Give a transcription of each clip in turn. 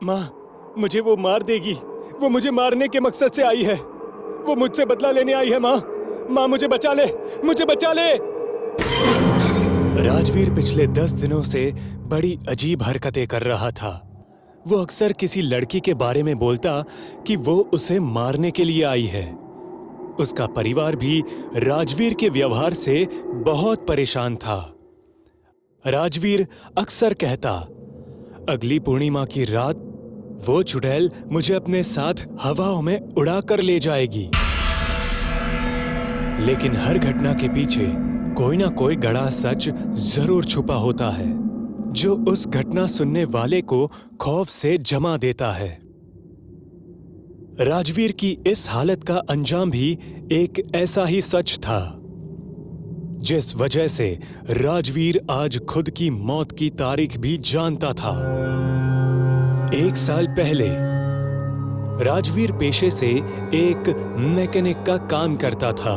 माँ, मुझे वो मार देगी। वो मुझे मारने के मकसद से आई है। वो मुझसे बदला लेने आई है। माँ, माँ मुझे बचा ले, मुझे बचा ले। राजवीर पिछले 10 दिनों से बड़ी अजीब हरकतें कर रहा था। वो अक्सर किसी लड़की के बारे में बोलता कि वो उसे मारने के लिए आई है। उसका परिवार भी राजवीर के व्यवहार से बहुत परेशान था। राजवीर अक्सर कहता, अगली पूर्णिमा की रात वो चुड़ैल मुझे अपने साथ हवाओं में उड़ा कर ले जाएगी। लेकिन हर घटना के पीछे कोई ना कोई गड़ा सच जरूर छुपा होता है, जो उस घटना सुनने वाले को खौफ से जमा देता है। राजवीर की इस हालत का अंजाम भी एक ऐसा ही सच था, जिस वजह से राजवीर आज खुद की मौत की तारीख भी जानता था। 1 साल पहले राजवीर पेशे से एक मैकेनिक का काम करता था।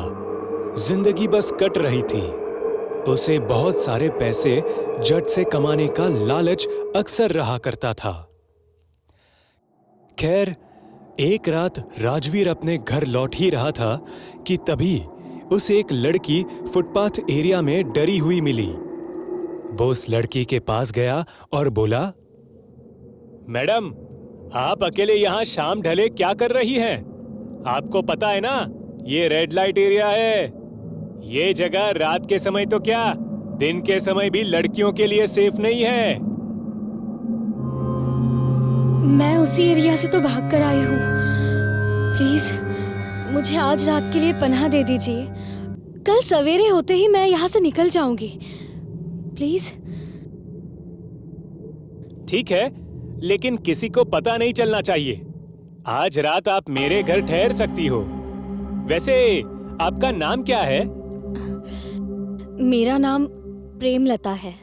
जिंदगी बस कट रही थी। उसे बहुत सारे पैसे झट से कमाने का लालच अक्सर रहा करता था। खैर, एक रात राजवीर अपने घर लौट ही रहा था कि तभी उसे एक लड़की फुटपाथ एरिया में डरी हुई मिली। वो उस लड़की के पास गया और बोला, मैडम, आप अकेले यहाँ शाम ढले क्या कर रही हैं? आपको पता है ना, ये रेड लाइट एरिया है। ये जगह रात के समय तो क्या, दिन के समय भी लड़कियों के लिए सेफ नहीं है। मैं उसी एरिया से तो भाग कर आई हूँ। प्लीज मुझे आज रात के लिए पनाह दे दीजिए। कल सवेरे होते ही मैं यहाँ से निकल जाऊंगी। प्लीज। ठीक है, लेकिन किसी को पता नहीं चलना चाहिए। आज रात आप मेरे घर ठहर सकती हो। वैसे आपका नाम क्या है? मेरा नाम प्रेमलता है।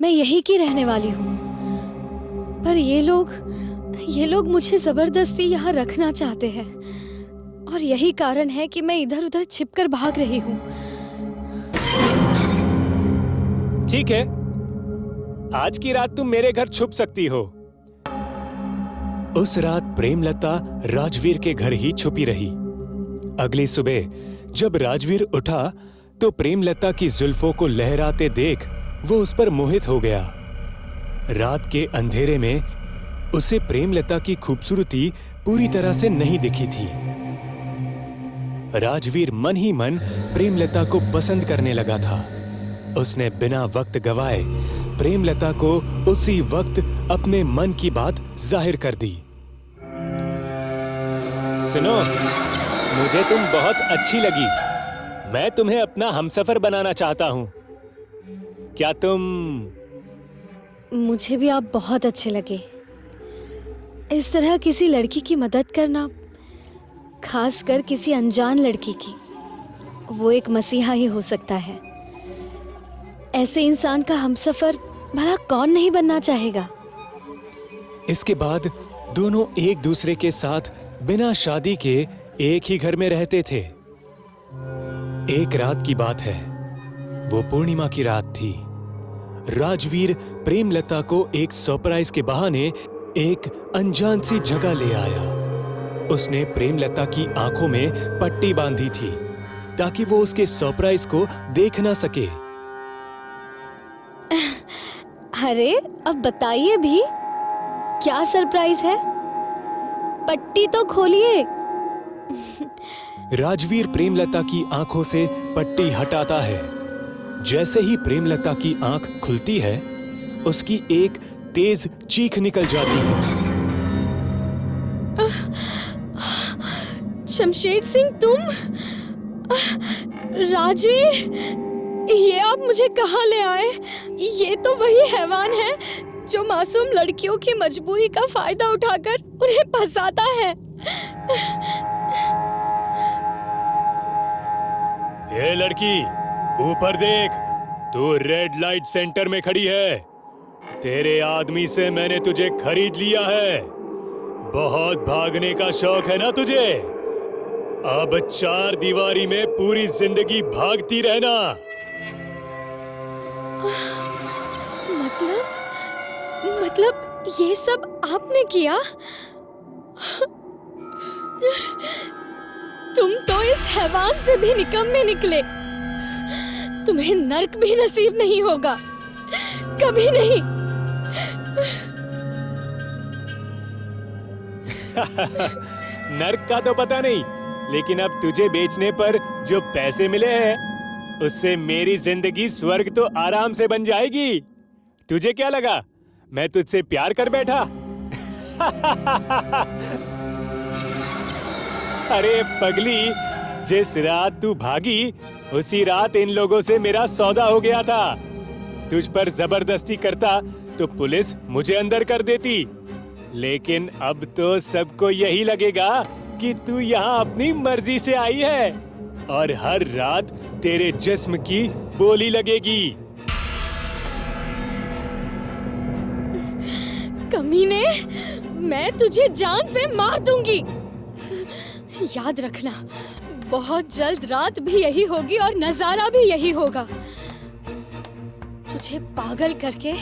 मैं यहीं की रहने वाली हूँ। पर ये लोग मुझे जबरदस्ती यहाँ रखना चाहते हैं, और यही कारण है कि मैं इधर उधर छिपकर भाग रही हूँ। ठीक है, आज की रात तुम मेरे घर छुप सकती हो। उस रात प्रेमलता राजवीर के घर ही छुपी रही। अगली सुबह जब राजवीर उठा तो प्रेमलता की जुल्फों को लहराते देख वो उस पर मोहित हो गया। रात के अंधेरे में उसे प्रेमलता की खूबसूरती पूरी तरह से नहीं दिखी थी। राजवीर मन ही मन प्रेमलता को पसंद करने लगा था। उसने बिना वक्त गवाए प्रेमलता को उसी वक्त अपने मन की बात जाहिर कर दी। सुनो, मुझे तुम बहुत अच्छी लगी। मैं तुम्हें अपना हमसफर बनाना चाहता हूं। क्या तुम? मुझे भी आप बहुत अच्छे लगे। इस तरह किसी लड़की की मदद करना, खासकर किसी अनजान लड़की की, वो एक मसीहा ही हो सकता है। ऐसे इंसान का हमसफर भला कौन नहीं बनना चाहेगा। इसके बाद दोनों एक दूसरे के साथ बिना शादी के एक ही घर में रहते थे। एक रात की बात है, वो पूर्णिमा की रात थी। राजवीर प्रेमलता को एक सरप्राइज के बहाने एक अनजान सी जगह ले आया। उसने प्रेमलता की आंखों में पट्टी बांधी थी ताकि वो उसके सरप्राइज को देख ना सके। अरे अब बताइए भी, क्या सरप्राइज है? पट्टी तो खोलिए। राजवीर प्रेमलता की आंखों से पट्टी हटाता है। जैसे ही प्रेमलता की आंख खुलती है, उसकी एक तेज चीख निकल जाती है। शमशेर सिंह, तुम? राजवीर, ये आप मुझे कहाँ ले आए? ये तो वही हैवान है जो मासूम लड़कियों की मजबूरी का फायदा उठाकर उन्हें फंसाता है। ये लड़की, ऊपर देख। तू रेड लाइट सेंटर में खड़ी है। तेरे आदमी से मैंने तुझे खरीद लिया है। बहुत भागने का शौक है ना तुझे? अब 4 दीवारी में पूरी जिंदगी भागती रहना। मतलब ये सब आपने किया? तुम तो इस हैवान से भी निकम्मे निकले। तुम्हें नर्क भी नसीब नहीं होगा, कभी नहीं। नर्क का तो पता नहीं, लेकिन अब तुझे बेचने पर जो पैसे मिले हैं उससे मेरी जिंदगी स्वर्ग तो आराम से बन जाएगी। तुझे क्या लगा मैं तुझसे प्यार कर बैठा? अरे पगली, जिस रात तू भागी उसी रात इन लोगों से मेरा सौदा हो गया था। तुझ पर जबरदस्ती करता तो पुलिस मुझे अंदर कर देती, लेकिन अब तो सबको यही लगेगा कि तू यहाँ अपनी मर्जी से आई है और हर रात तेरे जिस्म की बोली लगेगी। कमीने, मैं तुझे जान से मार दूंगी। याद रखना, बहुत जल्द रात भी यही होगी और नजारा भी यही होगा। तुझे पागल करके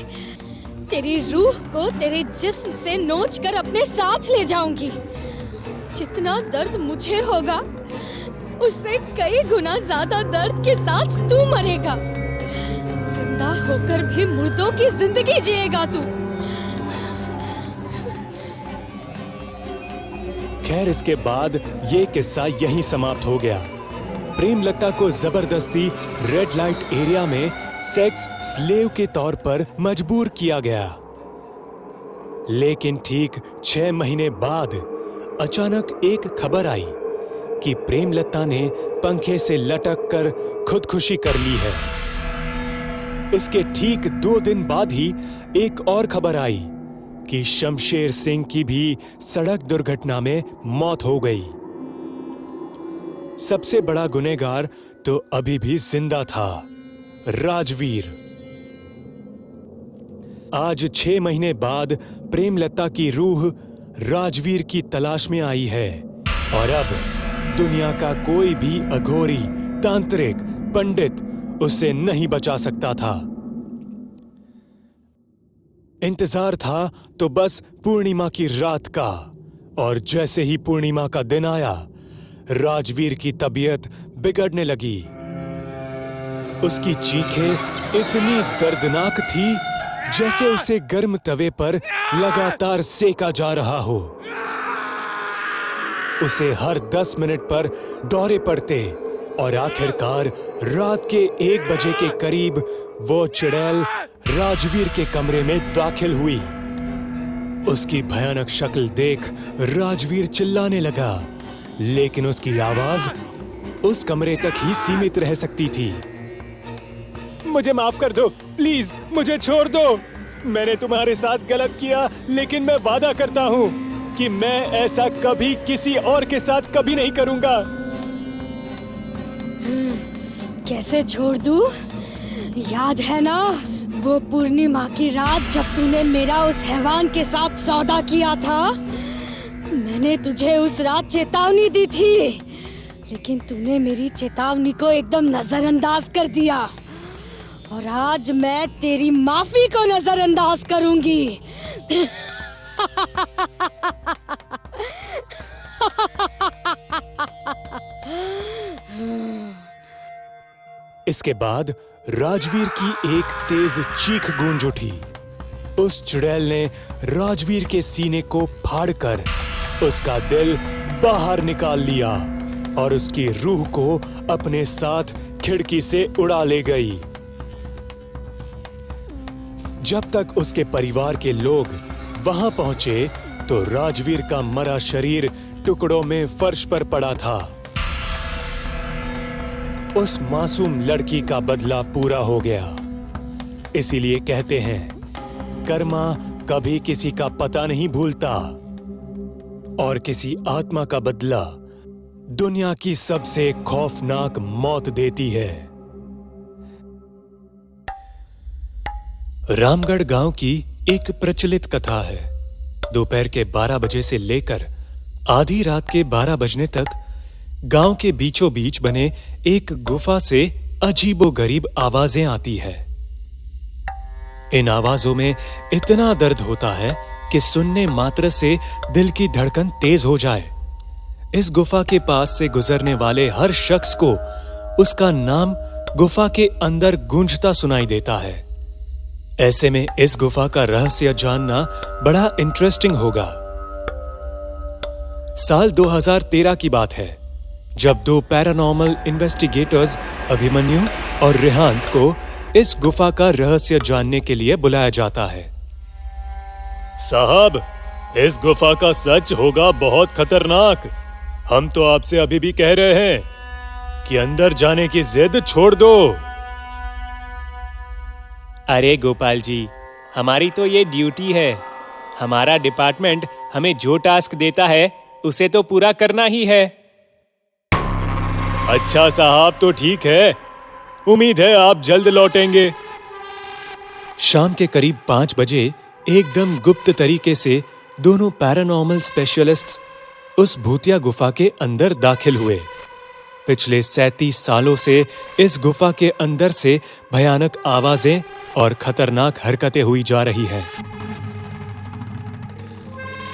तेरी रूह को तेरे जिस्म से नोच कर अपने साथ ले जाऊंगी। जितना दर्द मुझे होगा उससे कई गुना ज्यादा दर्द के साथ तू मरेगा। जिंदा होकर भी मुर्दों की जिंदगी जिएगा तू। खैर, इसके बाद ये किस्सा यहीं समाप्त हो गया। प्रेमलता को जबरदस्ती रेड लाइट एरिया में सेक्स स्लेव के तौर पर मजबूर किया गया। लेकिन ठीक 6 महीने बाद अचानक एक खबर आई कि प्रेमलता ने पंखे से लटक कर खुदकुशी कर ली है। इसके ठीक 2 दिन बाद ही एक और खबर आई कि शमशेर सिंह की भी सड़क दुर्घटना में मौत हो गई। सबसे बड़ा गुनहगार तो अभी भी जिंदा था, राजवीर। आज 6 महीने बाद प्रेमलता की रूह राजवीर की तलाश में आई है और अब दुनिया का कोई भी अघोरी, तांत्रिक, पंडित उसे नहीं बचा सकता था। इंतजार था तो बस पूर्णिमा की रात का, और जैसे ही पूर्णिमा का दिन आया, राजवीर की तबीयत बिगड़ने लगी। उसकी चीखें इतनी दर्दनाक थी जैसे उसे गर्म तवे पर लगातार सेका जा रहा हो। उसे हर 10 मिनट पर दौरे पड़ते और आखिरकार रात के 1 बजे के करीब वो चुड़ैल राजवीर के कमरे में दाखिल हुई। उसकी भयानक शक्ल देख राजवीर चिल्लाने लगा, लेकिन उसकी आवाज उस कमरे तक ही सीमित रह सकती थी। मुझे माफ कर दो, प्लीज मुझे छोड़ दो। मैंने तुम्हारे साथ गलत किया, लेकिन मैं वादा करता हूँ कि मैं ऐसा कभी किसी और के साथ कभी नहीं करूंगा। कैसे छोड़ दूं? याद है ना वो पूर्णिमा की रात जब तूने मेरा उस हैवान के साथ सौदा किया था? मैंने तुझे उस रात चेतावनी दी थी, लेकिन तूने मेरी चेतावनी को एकदम नजरअंदाज कर दिया। और आज मैं तेरी माफी को नजरअंदाज करूंगी। इसके बाद राजवीर की एक तेज चीख गूंज उठी। उस चुड़ैल ने राजवीर के सीने को फाड़कर उसका दिल बाहर निकाल लिया और उसकी रूह को अपने साथ खिड़की से उड़ा ले गई। जब तक उसके परिवार के लोग वहां पहुंचे तो राजवीर का मरा शरीर टुकड़ों में फर्श पर पड़ा था। उस मासूम लड़की का बदला पूरा हो गया। इसीलिए कहते हैं, कर्मा कभी किसी का पता नहीं भूलता, और किसी आत्मा का बदला दुनिया की सबसे खौफनाक मौत देती है। रामगढ़ गांव की एक प्रचलित कथा है। दोपहर के 12 बजे से लेकर आधी रात के 12 बजने तक गांव के बीचों बीच बने एक गुफा से अजीबोगरीब आवाजें आती है। इन आवाजों में इतना दर्द होता है कि सुनने मात्र से दिल की धड़कन तेज हो जाए। इस गुफा के पास से गुजरने वाले हर शख्स को उसका नाम गुफा के अंदर गूंजता सुनाई देता है। ऐसे में इस गुफा का रहस्य जानना बड़ा इंटरेस्टिंग होगा। साल 2013 की बात है, जब दो पैरानॉर्मल इन्वेस्टिगेटर्स अभिमन्यु और रिहांत को इस गुफा का रहस्य जानने के लिए बुलाया जाता है। साहब, इस गुफा का सच होगा बहुत खतरनाक। हम तो आपसे अभी भी कह रहे हैं कि अंदर जाने की जिद छोड़ दो। अरे गोपाल जी, हमारी तो ये ड्यूटी है। हमारा डिपार्टमेंट हमें जो टास्क देता है उसे तो पूरा करना ही है। अच्छा साहब, तो ठीक है। उम्मीद है आप जल्द लौटेंगे। शाम के करीब 5 बजे एकदम गुप्त तरीके से दोनों पैरानॉर्मल स्पेशलिस्ट्स उस भूतिया गुफा के अंदर दाखिल हुए। पिछले 37 सालों से इस गुफा के अंदर से भयानक आवाजें और खतरनाक हरकतें हुई जा रही हैं।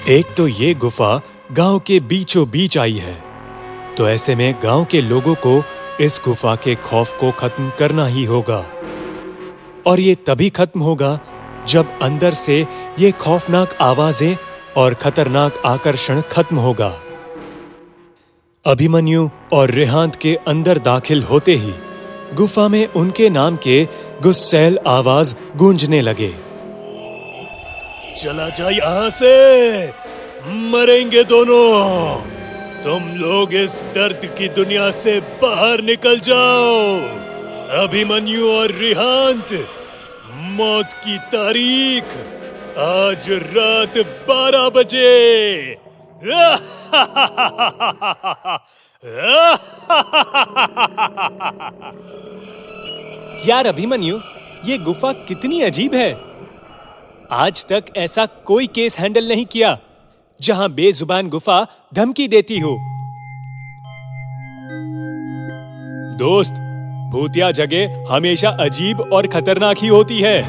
एक तो ये गुफा गांव के बीचों बीच आई है, तो ऐसे में गांव के लोगों को इस गुफा के खौफ को खत्म करना ही होगा। और ये तभी खत्म होगा जब अंदर से ये खौफनाक आवाजें और खतरनाक आकर्षण खत्म होगा। अभिमन्यु और रिहांत के अंदर दाखिल होते ही गुफा में उनके नाम के गुस्सैल आवाज गूंजने लगे। चला जा यहां से, मरेंगे दोनों। तुम लोग इस दर्द की दुनिया से बाहर निकल जाओ। अभिमन्यु और रिहांत, मौत की तारीख आज रात 12 बजे। यार अभिमन्यु, ये गुफा कितनी अजीब है। आज तक ऐसा कोई केस हैंडल नहीं किया जहां बेजुबान गुफा धमकी देती हो। दोस्त, भूतिया जगह हमेशा अजीब और खतरनाक ही होती है।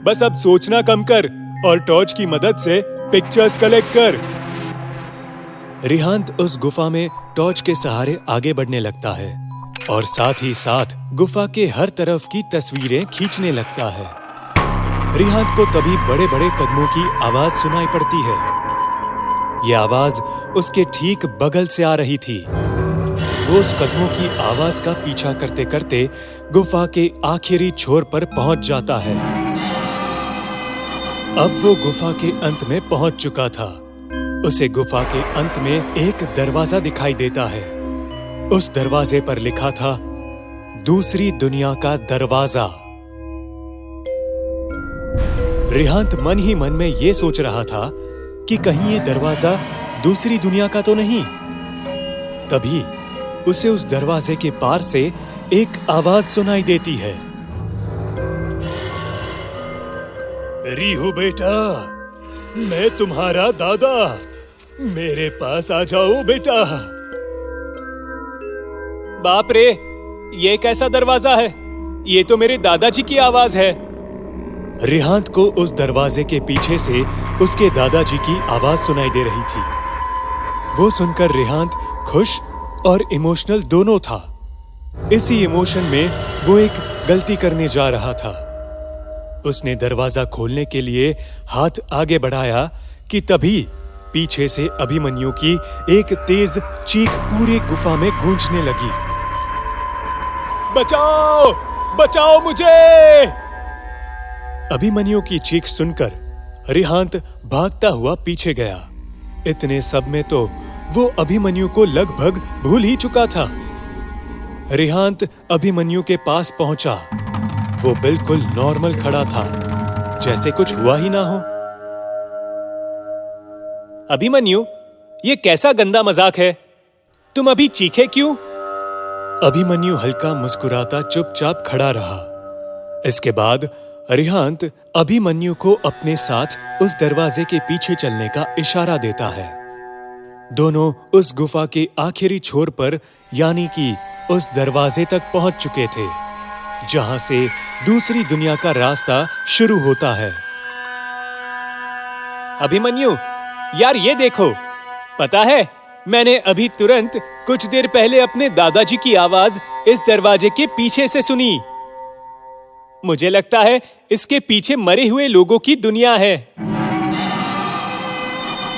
बस अब सोचना कम कर और टॉर्च की मदद से पिक्चर्स कलेक्ट कर। रिहांत उस गुफा में टॉर्च के सहारे आगे बढ़ने लगता है और साथ ही साथ गुफा के हर तरफ की तस्वीरें खींचने लगता है। रिहांत को तभी बड़े बड़े कदमों की आवाज सुनाई पड़ती है। यह आवाज उसके ठीक बगल से आ रही थी। वो उस कदमों की आवाज का पीछा करते करते गुफा के आखिरी छोर पर पहुंच जाता है। अब वो गुफा के अंत में पहुंच चुका था। उसे गुफा के अंत में एक दरवाजा दिखाई देता है। उस दरवाजे पर लिखा था, दूसरी दुनिया का दरवाजा। रिहांत मन ही मन में ये सोच रहा था कि कहीं ये दरवाजा दूसरी दुनिया का तो नहीं। तभी उसे उस दरवाजे के पार से एक आवाज सुनाई देती है। रिहु बेटा, मैं तुम्हारा दादा, मेरे पास आ जाओ बेटा। बाप रे, ये कैसा दरवाजा है? ये तो मेरे दादाजी की आवाज है। रिहांत को उस दरवाजे के पीछे से उसके दादाजी की आवाज सुनाई दे रही थी। वो सुनकर रिहांत खुश और इमोशनल दोनों था। इसी इमोशन में वो एक गलती करने जा रहा था। उसने दरवाजा खोलने के लिए हाथ आगे बढ़ाया कि तभी पीछे से अभिमन्यु की एक तेज चीख पूरे गुफा में गूंजने लगी। बचाओ, बचाओ मुझे! अभिमन्यु की चीख सुनकर रिहांत भागता हुआ पीछे गया। इतने सब में तो वो अभिमन्यु को लगभग भूल ही चुका था। रिहांत अभिमन्यु के पास पहुंचा। वो बिल्कुल नॉर्मल खड़ा था, जैसे कुछ हुआ ही ना हो। अभिमन्यु, ये कैसा गंदा मजाक है? तुम अभी चीखे क्यों? अभिमन्यु हल्का मुस्कुराता चुपचाप खड़ा रहा। इसके बाद रिहांत अभिमन्यु को अपने साथ उस दरवाजे के पीछे चलने का इशारा देता है। दोनों उस गुफा के आखिरी छोर पर, यानी कि उस दरवाजे तक पहुंच चुके थे जहां से दूसरी दुनिया का रास्ता शुरू होता है। अभिमन्यु, यार ये देखो, पता है मैंने अभी तुरंत कुछ देर पहले अपने दादाजी की आवाज इस दरवाजे के पीछे से सुनी। मुझे लगता है इसके पीछे मरे हुए लोगों की दुनिया है।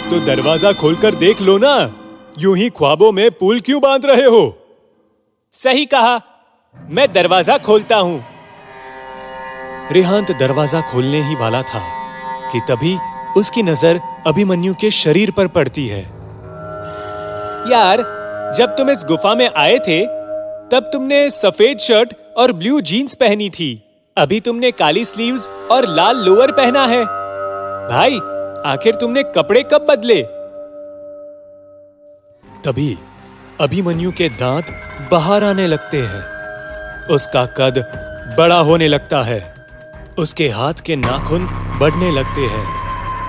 तो दरवाजा खोलकर देख लो ना, यूं ही ख्वाबों में पुल क्यों बांध रहे हो? सही कहा, मैं दरवाजा खोलता हूं। रेहांत दरवाजा खोलने ही वाला था कि तभी उसकी नजर अभिमन्यु के शरीर पर पड़ती है। यार, जब तुम इस गुफा में आए थे तब तुमने सफेद शर्ट और ब्लू जीन्स पहनी थी। अभी तुमने काली स्लीव्स और लाल लोअर पहना है। भाई, आखिर तुमने कपड़े कब बदले? तभी अभिमन्यु के दांत बाहर आने लगते हैं। उसका कद बड़ा होने लगता है। उसके हाथ के नाखून बढ़ने लगते हैं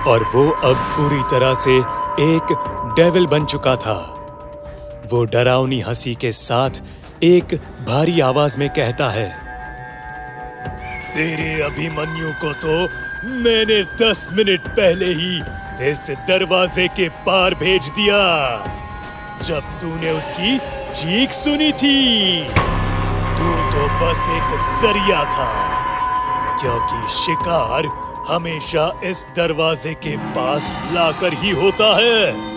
और वो अब पूरी तरह से एक डेविल बन चुका था। वो डरावनी हंसी के साथ एक भारी आवाज में कहता है, तेरे अभिमन्यु को तो मैंने 10 मिनट पहले ही इस दरवाजे के पार भेज दिया, जब तूने उसकी चीख सुनी थी। तू तो बस एक जरिया था, क्योंकि शिकार हमेशा इस दरवाजे के पास लाकर ही होता है।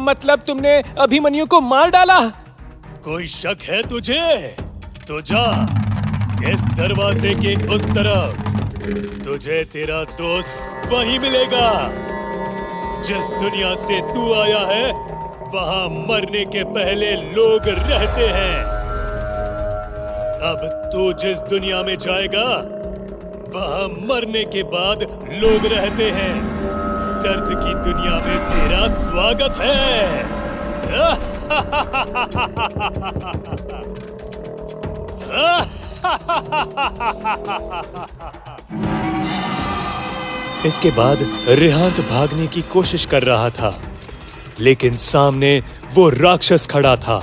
मतलब तुमने अभिमन्यु को मार डाला? कोई शक है तुझे? तो जा इस दरवाजे के उस तरफ, तुझे तेरा दोस्त वहीं मिलेगा। जिस दुनिया से तू आया है वहां मरने के पहले लोग रहते हैं। अब तू जिस दुनिया में जाएगा वहां मरने के बाद लोग रहते हैं। दर्द की दुनिया में तेरा स्वागत है। इसके बाद रेहांत भागने की कोशिश कर रहा था, लेकिन सामने वो राक्षस खड़ा था।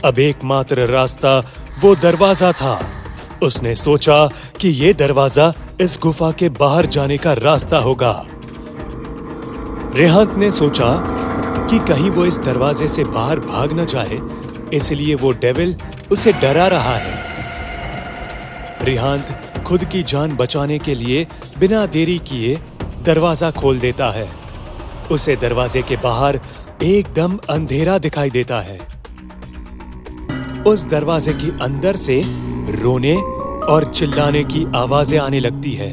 अब एकमात्र रास्ता वो दरवाजा था। उसने सोचा कि ये दरवाजा इस गुफा के बाहर जाने का रास्ता होगा। रेहांत ने सोचा कि कहीं वो इस दरवाजे से बाहर भाग न जाए, इसलिए वो डेविल उसे डरा रहा है। रेहांत खुद की जान बचाने के लिए बिना देरी किए दरवाजा खोल देता है। उसे दरवाजे के बाहर एकदम अंधेरा दिखाई देता है। उस दरवाजे के अंदर से रोने और चिल्लाने की आवाजें आने लगती है।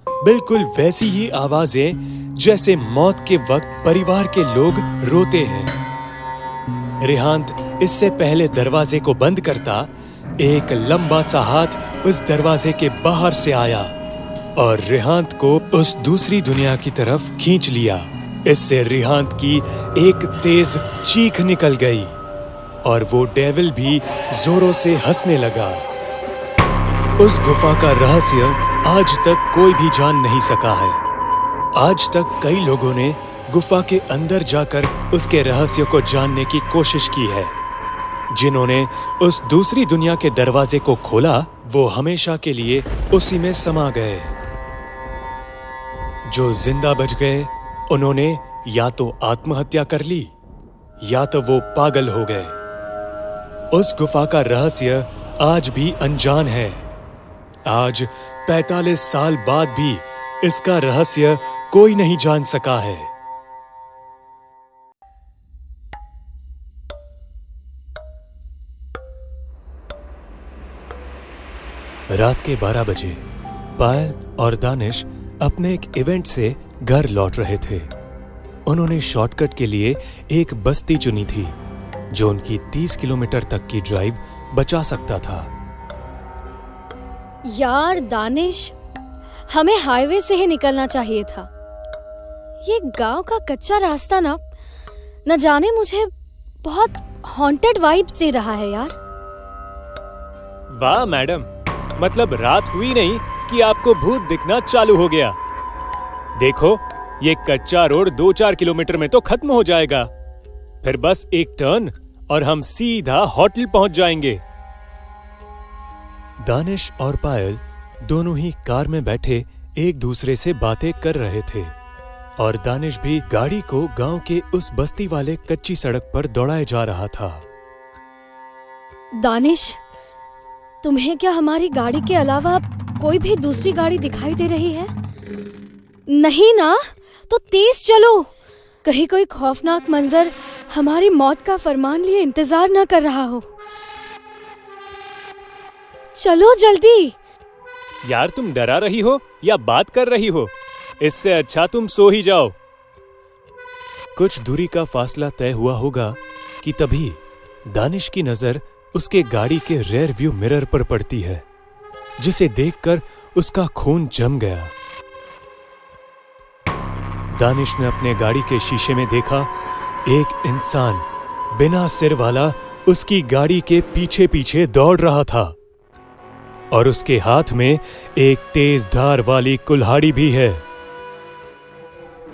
बिल्कुल वैसी ही आवाजें जैसे मौत के वक्त परिवार के लोग रोते हैं। रेहांत इससे पहले दरवाजे को बंद करता, एक लंबा सा हाथ उस दरवाजे के बाहर से आया और रेहांत को उस दूसरी दुनिया की तरफ खींच लिया। इससे रेहांत की एक तेज चीख निकल गई और वो डेविल भी जोरों से हंसने लगा। उस गुफा का रहस्य आज तक कोई भी जान नहीं सका है। आज तक कई लोगों ने गुफा के अंदर जाकर उसके रहस्य को जानने की कोशिश की है। जिन्होंने उस दूसरी दुनिया के दरवाजे को खोला, वो हमेशा के लिए उसी में समा गए। जो जिंदा बच गए, उन्होंने या तो आत्महत्या कर ली या तो वो पागल हो गए। उस गुफा का रहस्य आज भी अनजान है। आज 45 साल बाद भी इसका रहस्य कोई नहीं जान सका है। रात के 12 बजे पायल और दानिश अपने एक इवेंट से घर लौट रहे थे। उन्होंने शॉर्टकट के लिए एक बस्ती चुनी थी जो उनकी 30 किलोमीटर तक की ड्राइव बचा सकता था। यार दानिश, हमें हाईवे से ही निकलना चाहिए था। ये गांव का कच्चा रास्ता न जाने मुझे बहुत हॉन्टेड वाइब्स दे रहा है यार। वाह मैडम, मतलब रात हुई नहीं कि आपको भूत दिखना चालू हो गया। देखो, ये कच्चा रोड 2-4 किलोमीटर में तो खत्म हो जाएगा। फिर बस एक टर्न और हम सीधा होटल पहुंच जाएंगे। दानिश और पायल दोनों ही कार में बैठे एक दूसरे से बातें कर रहे थे और दानिश भी गाड़ी को गांव के उस बस्ती वाले कच्ची सड़क पर दौड़ाए जा रहा था। दानिश, तुम्हें क्या हमारी गाड़ी के अलावा कोई भी दूसरी गाड़ी दिखाई दे रही है? नहीं ना? तो तेज चलो, कहीं कोई खौफनाक मंजर हमारी मौत का फरमान लिए इंतजार न कर रहा हो। चलो जल्दी। यार, तुम डरा रही हो या बात कर रही हो? इससे अच्छा तुम सो ही जाओ। कुछ दूरी का फासला तय हुआ होगा कि तभी दानिश की नजर उसके गाड़ी के रेयर व्यू मिरर पर पड़ती है, जिसे देखकर उसका खून जम गया। दानिश ने अपने गाड़ी के शीशे में देखा एक इंसान बिना सिर वाला उसकी गाड़ी के पीछे पीछे दौड़ रहा था और उसके हाथ में एक तेज धार वाली कुल्हाड़ी भी है।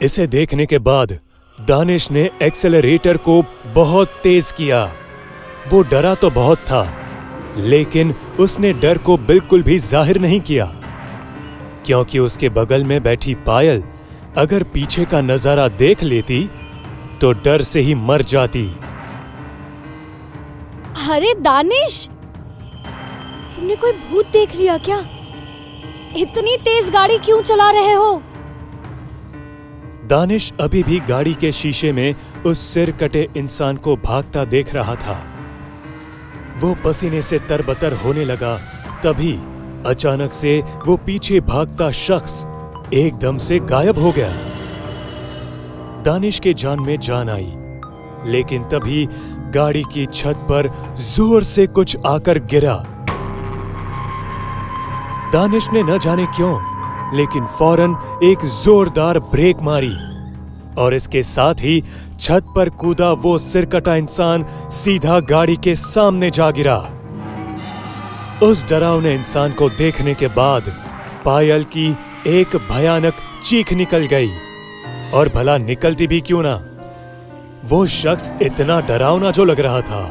इसे देखने के बाद दानिश ने एक्सेलरेटर को बहुत तेज किया। वो डरा तो बहुत था, लेकिन उसने डर को बिल्कुल भी जाहिर नहीं किया, क्योंकि उसके बगल में बैठी पायल अगर पीछे का नजारा देख लेती तो डर से ही मर जाती। अरे दानिश, तुमने कोई भूत देख लिया क्या? इतनी तेज गाड़ी क्यों चला रहे हो? दानिश अभी भी गाड़ी के शीशे में उस सिर कटे इंसान को भागता देख रहा था। वो पसीने से तरबतर होने लगा। तभी अचानक से वो पीछे भागता शख्स एकदम से गायब हो गया। दानिश के जान में जान आई, लेकिन तभी गाड़ी की छत पर जोर से कुछ आकर गिरा। दानिश ने न जाने क्यों, लेकिन फौरन एक जोरदार ब्रेक मारी और इसके साथ ही छत पर कूदा वो सिरकटा इंसान सीधा गाड़ी के सामने जा गिरा। उस डरावने इंसान को देखने के बाद पायल की एक भयानक चीख निकल गई, और भला निकलती भी क्यों ना, वो शख्स इतना डरावना जो लग रहा था।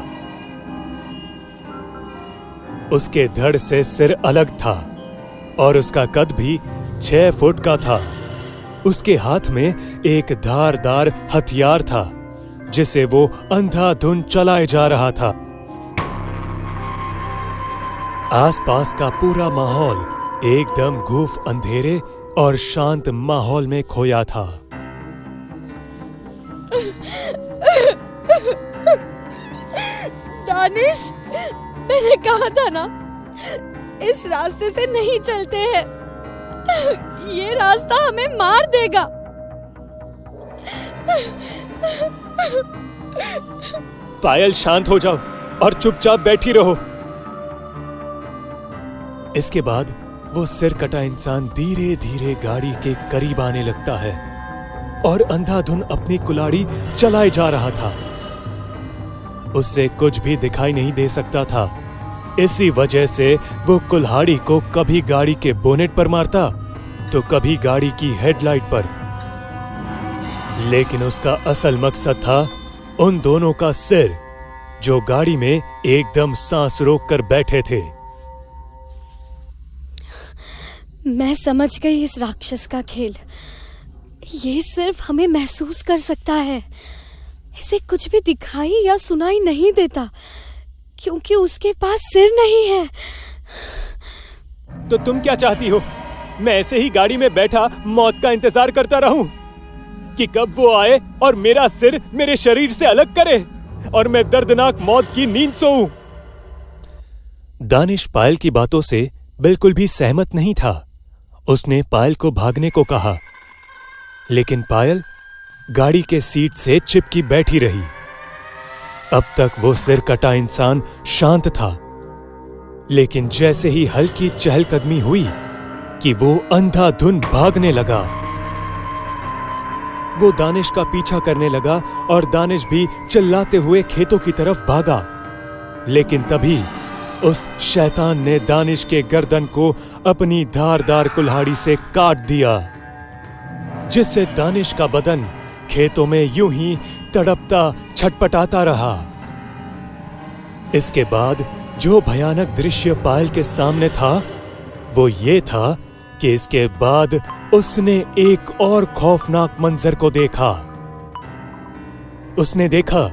उसके धड़ से सिर अलग था और उसका कद भी 6 फुट का था। उसके हाथ में एक धारदार हथियार था, जिसे वो अंधाधुंध चलाए जा रहा था। आसपास का पूरा माहौल एकदम घूफ अंधेरे और शांत माहौल में खोया था। दानिश, मैंने कहा था ना, इस रास्ते से नहीं चलते हैं। ये रास्ता हमें मार देगा। पायल, शांत हो जाओ और चुपचाप बैठी रहो। इसके बाद वो सिर कटा इंसान धीरे धीरे गाड़ी के करीब आने लगता है और अंधाधुन अपनी कुल्हाड़ी चलाए जा रहा था। उससे कुछ भी दिखाई नहीं दे सकता था। इसी वजह से वो कुल्हाड़ी को कभी गाड़ी के बोनेट पर मारता तो कभी गाड़ी की हेडलाइट पर। लेकिन उसका असल मकसद था उन दोनों का सिर, जो गाड़ी में एकदम सांस रोककर बैठे थे। मैं समझ गई इस राक्षस का खेल। ये सिर्फ हमें महसूस कर सकता है। इसे कुछ भी दिखाई या सुनाई नहीं देता, क्योंकि उसके पास सिर नहीं है। तो तुम क्या चाहती हो? मैं ऐसे ही गाड़ी में बैठा मौत का इंतजार करता रहूं कि कब वो आए और मेरा सिर मेरे शरीर से अलग करे और मैं दर्दनाक मौत की नींद सोऊं। दानिश पायल की बातों से बिल्कुल भी सहमत नहीं था। उसने पायल को भागने को कहा, लेकिन पायल गाड़ी के सीट से चिपकी बैठी रही। अब तक वो सिर कटा इंसान शांत था, लेकिन जैसे ही हल्की चहलकदमी हुई कि वो अंधाधुंध भागने लगा। वो दानिश का पीछा करने लगा और दानिश भी चिल्लाते हुए खेतों की तरफ भागा। लेकिन तभी उस शैतान ने दानिश के गर्दन को अपनी धारदार कुल्हाड़ी से काट दिया, जिससे दानिश का बदन खेतों में यूं ही तड़पता छटपटाता रहा। इसके बाद जो भयानक दृश्य पायल के सामने था वो ये था कि इसके बाद उसने एक और खौफनाक मंजर को देखा। उसने देखा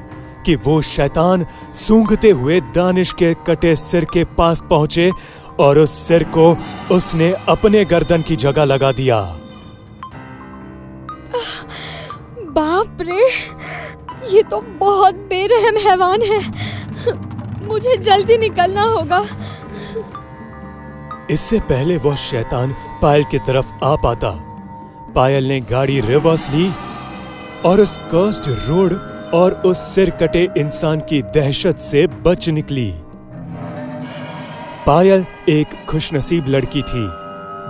कि वो शैतान सूंघते हुए दानिश के कटे सिर के पास पहुंचे और उस सिर को उसने अपने गर्दन की जगह लगा दिया। बाप रे, ये तो बहुत बेरहम हैवान है। मुझे जल्दी निकलना होगा। इससे पहले वह शैतान पायल की तरफ आ पाता, पायल ने गाड़ी रिवर्स ली और उस कर्स्ड रोड और उस सिर कटे इंसान की दहशत से बच निकली। पायल एक खुशनसीब लड़की थी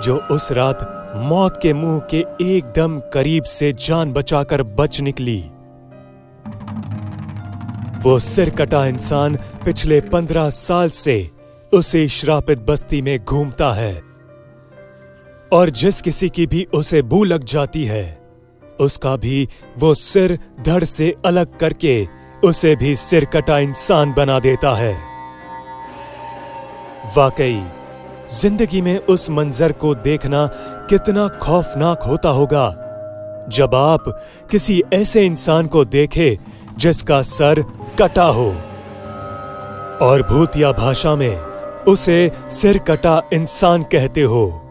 जो उस रात मौत के मुंह के एकदम करीब से जान बचाकर बच निकली। वो सिर कटा इंसान पिछले 15 साल से उसी श्रापित बस्ती में घूमता है और जिस किसी की भी उसे बू लग जाती है उसका भी वो सिर धड़ से अलग करके उसे भी सिर कटा इंसान बना देता है। वाकई जिंदगी में उस मंजर को देखना कितना खौफनाक होता होगा जब आप किसी ऐसे इंसान को देखे जिसका सर कटा हो और भूतिया भाषा में उसे सिर कटा इंसान कहते हो।